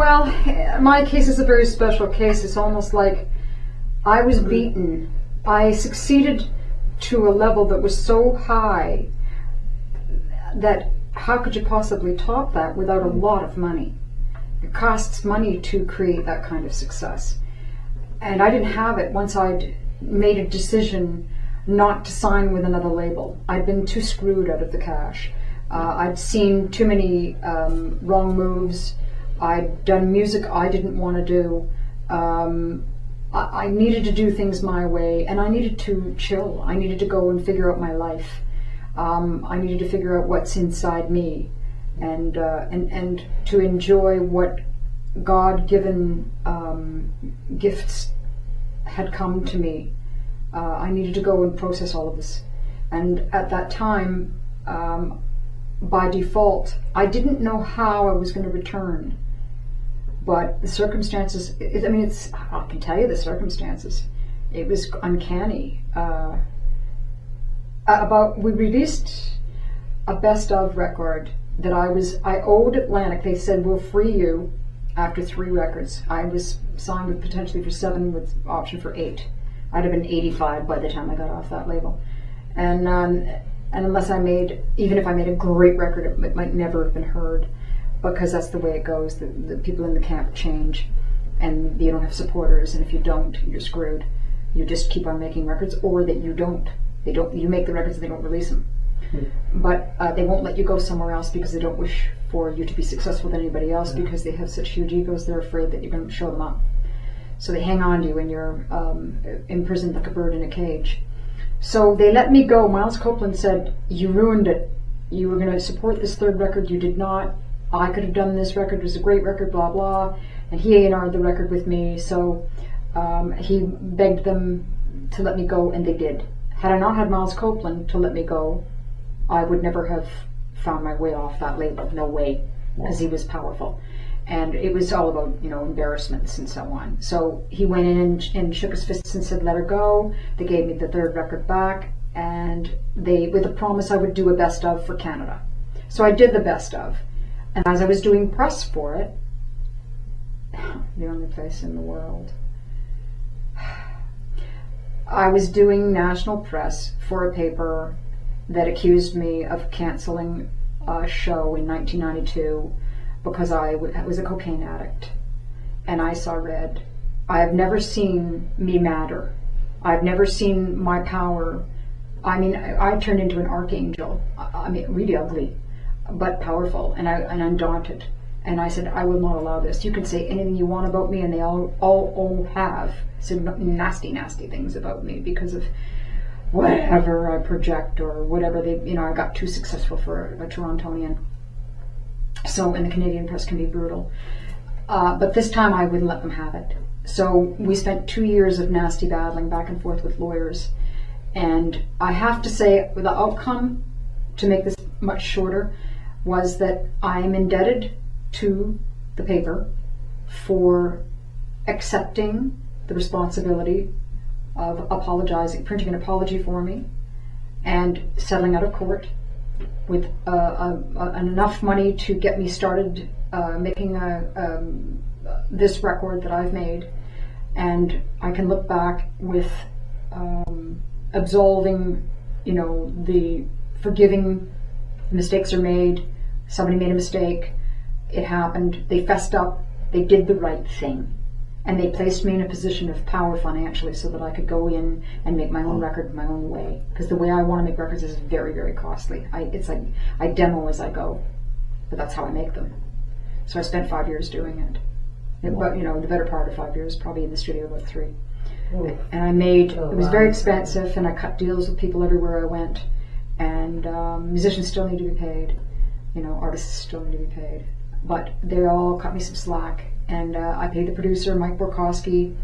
Well, my case is a very special case. It's almost like I was beaten. I succeeded to a level that was so high that how could you possibly top that without a lot of money? It costs money to create that kind of success. And I didn't have it once I'd made a decision not to sign with another label. I'd been too screwed out of the cash. I'd seen too many wrong moves. I'd done music I didn't want to do. I needed to do things my way, and I needed to chill. I needed to go and figure out my life. I needed to figure out what's inside me, and to enjoy what God-given gifts had come to me. I needed to go and process all of this. And at that time, by default, I didn't know how I was going to return. But the circumstances, I can tell you the circumstances. It was uncanny. We released a best of record that I owed Atlantic. They said, we'll free you after 3 records. I was signed with potentially for 7 with option for 8. I'd have been 85 by the time I got off that label. And unless even if I made a great record, it might never have been heard, because that's the way it goes. The people in the camp change, and you don't have supporters, and if you don't, you're screwed. You just keep on making records, or that you don't. You make the records and they don't release them. But they won't let you go somewhere else because they don't wish for you to be successful than anybody else, because they have such huge egos. They're afraid that you're going to show them up. So they hang on to you when you're imprisoned like a bird in a cage. So they let me go. Myles Copeland said, you ruined it. You were going to support this 3rd record. You did not. I could have done this record. It was a great record, blah, blah. And he A&R'd the record with me. So he begged them to let me go, and they did. Had I not had Myles Copeland to let me go, I would never have found my way off that label. No way, because he was powerful. And it was all about, embarrassments and so on. So he went in and shook his fists and said, let her go. They gave me the 3rd record back, and with the promise I would do a best of for Canada. So I did the best of. And as I was doing press for it, the only place in the world, I was doing national press for a paper that accused me of canceling a show in 1992 because I was a cocaine addict and I saw red. I have never seen me matter. I've never seen my power. I turned into an archangel. Really ugly, but powerful and undaunted. And I said, I will not allow this. You can say anything you want about me, and they all have said nasty, nasty things about me because of whatever I project or whatever I got too successful for a Torontonian. So, and the Canadian press can be brutal. But this time I wouldn't let them have it. So we spent 2 years of nasty battling back and forth with lawyers. And I have to say, the outcome, to make this much shorter, was that I am indebted to the paper for accepting the responsibility of apologizing, printing an apology for me, and settling out of court with enough money to get me started making this record that I've made. And I can look back with absolving, the forgiving. Mistakes are made. Somebody made a mistake. It happened. They fessed up. They did the right thing. And they placed me in a position of power financially so that I could go in and make my own record my own way. Because the way I want to make records is very, very costly. It's like I demo as I go, but that's how I make them. So I spent 5 years doing it. But the better part of 5 years, probably in the studio about 3. And I made, it was very expensive, and I cut deals with people everywhere I went. And musicians still need to be paid. Artists still need to be paid. But they all cut me some slack. And I paid the producer, Mike Borkowski,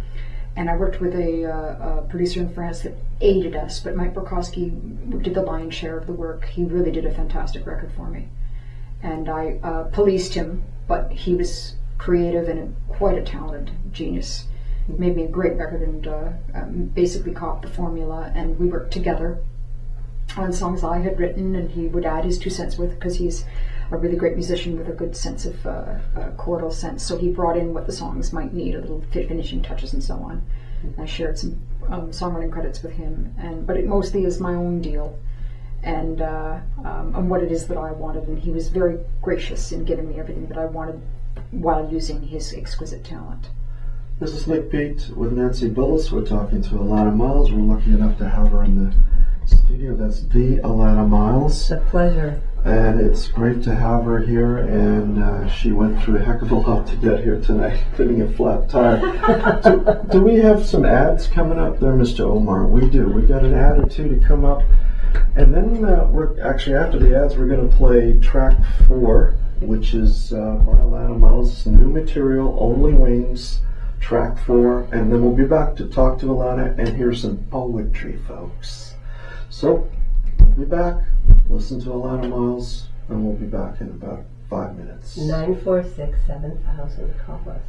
and I worked with a producer in France that aided us, but Mike Borkowski did the lion's share of the work. He really did a fantastic record for me. And I policed him, but he was creative and quite a talented genius. He made me a great record and basically copied the formula, and we worked together on songs I had written, and he would add his 2 cents with, because he's a really great musician with a good sense of chordal sense. So he brought in what the songs might need, a little finishing touches and so on. I shared some songwriting credits with him, but it mostly is my own deal and what it is that I wanted. And he was very gracious in giving me everything that I wanted while using his exquisite talent. This is Nick Beat with Nancy Billis. We're talking to Alanna Myles. We're lucky enough to have her in the studio. That's the Alanna Myles. It's a pleasure. And it's great to have her here. And she went through a heck of a lot to get here tonight, including a flat tire. do we have some ads coming up there, Mr. Omar? We do. We've got an ad or two to come up. And then we're actually, after the ads, we're going to play track 4, which is by Alanna Myles' new material, Only Wings. Track 4, and then we'll be back to talk to Alanna and hear some poetry, folks. So, we'll be back, listen to Alanna Myles, and we'll be back in about 5 minutes. 946-7000, call us.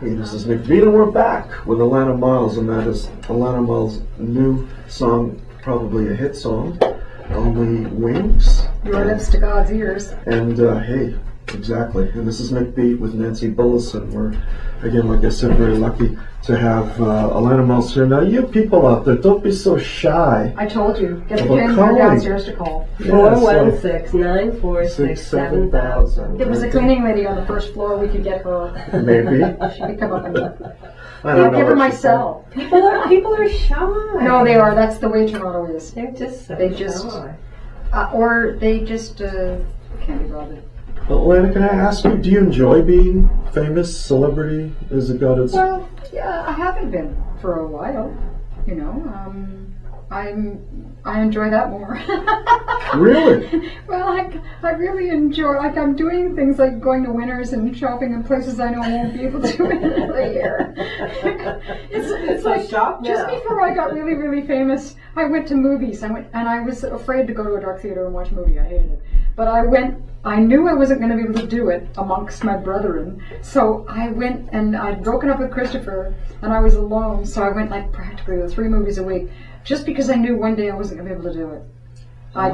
Hey, this is Nick Beat, and we're back with Alanna Myles, and that is Alanna Myles' new song, probably a hit song, Only Wings. Your lips to God's ears. And hey, exactly. And this is Nick Beat with Nancy Billis, and we're, again, like I said, very lucky to have Alanna Myles here. Now, you people out there, don't be so shy. I told you. Get the About cleaning calling. downstairs to call. 416-946-7000. If it was a cleaning lady on the first floor, we could get her. Maybe. She could come up and I'll give her my cell. People are shy. No, they are. That's the way Toronto is. They're just so They just, shy. or they just can't be bothered. Well, Alanna, can I ask you, do you enjoy being famous, celebrity? Is it got its... Well, yeah, I haven't been for a while. You know, I enjoy that more. Really? Well, I really enjoy, like, I'm doing things like going to Winners and shopping in places I know I won't be able to in another year. It's like, shop just now. before I got really, really famous, I went to movies. And I was afraid to go to a dark theater and watch a movie. I hated it. But I knew I wasn't going to be able to do it amongst my brethren. So I went, and I'd broken up with Christopher, and I was alone. So I went like practically to 3 movies a week, just because I knew one day I wasn't going to be able to do it. I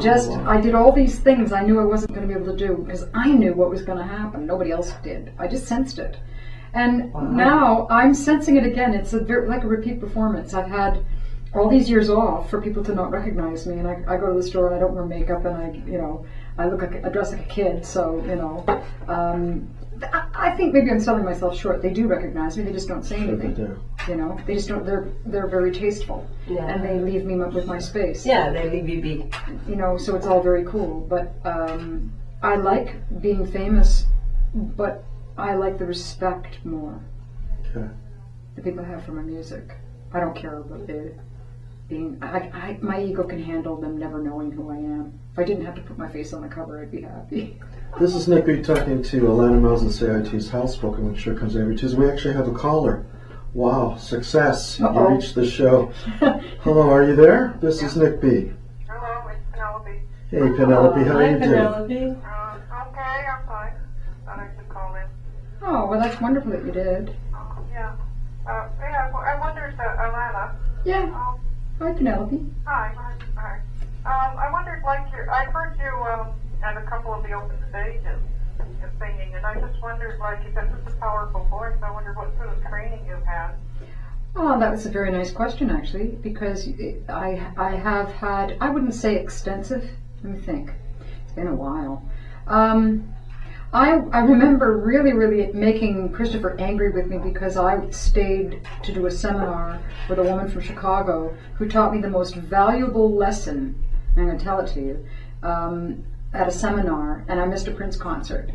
did all these things I knew I wasn't going to be able to do, because I knew what was going to happen. Nobody else did. I just sensed it. And now I'm sensing it again. It's like a repeat performance. I've had all these years off for people to not recognize me, and I go to the store and I don't wear makeup, and I dress like a kid, so, I think maybe I'm selling myself short. They do recognize me, they just don't say anything. They do. They just don't, they're very tasteful, and they leave me with my space. Yeah, they leave you be. So it's all very cool, but I like being famous, but I like the respect more Okay. that people have for my music. I don't care about my ego can handle them never knowing who I am. If I didn't have to put my face on the cover, I'd be happy. This is Nick Beat talking to Alanna Myles and CIT's Housebook, which sure comes every Tuesday. We actually have a caller. Wow, success. Uh-oh. You reached the show. Hello, are you there? This is Nick B. Hello, it's Penelope. Hey, Penelope, how are Hi, you doing? Penelope. Okay, I'm fine. Thought I should call in. Oh, well, that's wonderful that you did. Yeah. I wondered, Alanna. Yeah. Hi, Penelope. Hi. I wondered, I heard you at a couple of the open stages singing, and I just wondered, you got such a powerful voice. I wondered what sort of training you had. Oh, that was a very nice question, actually, because I have had, I wouldn't say extensive, let me think, it's been a while. I remember really, really making Christopher angry with me because I stayed to do a seminar with a woman from Chicago who taught me the most valuable lesson, and I'm going to tell it to you, at a seminar, and I missed a Prince concert.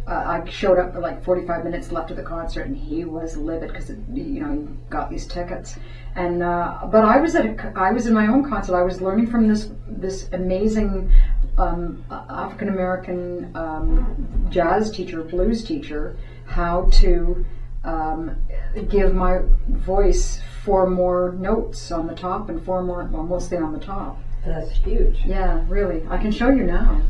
I showed up for like 45 minutes left of the concert, and he was livid because he got these tickets. And but I was in my own concert. I was learning from this amazing African American jazz teacher, blues teacher, how to give my voice 4 more notes on the top and 4 more, well, mostly on the top. That's huge. Yeah, really. I can show you now.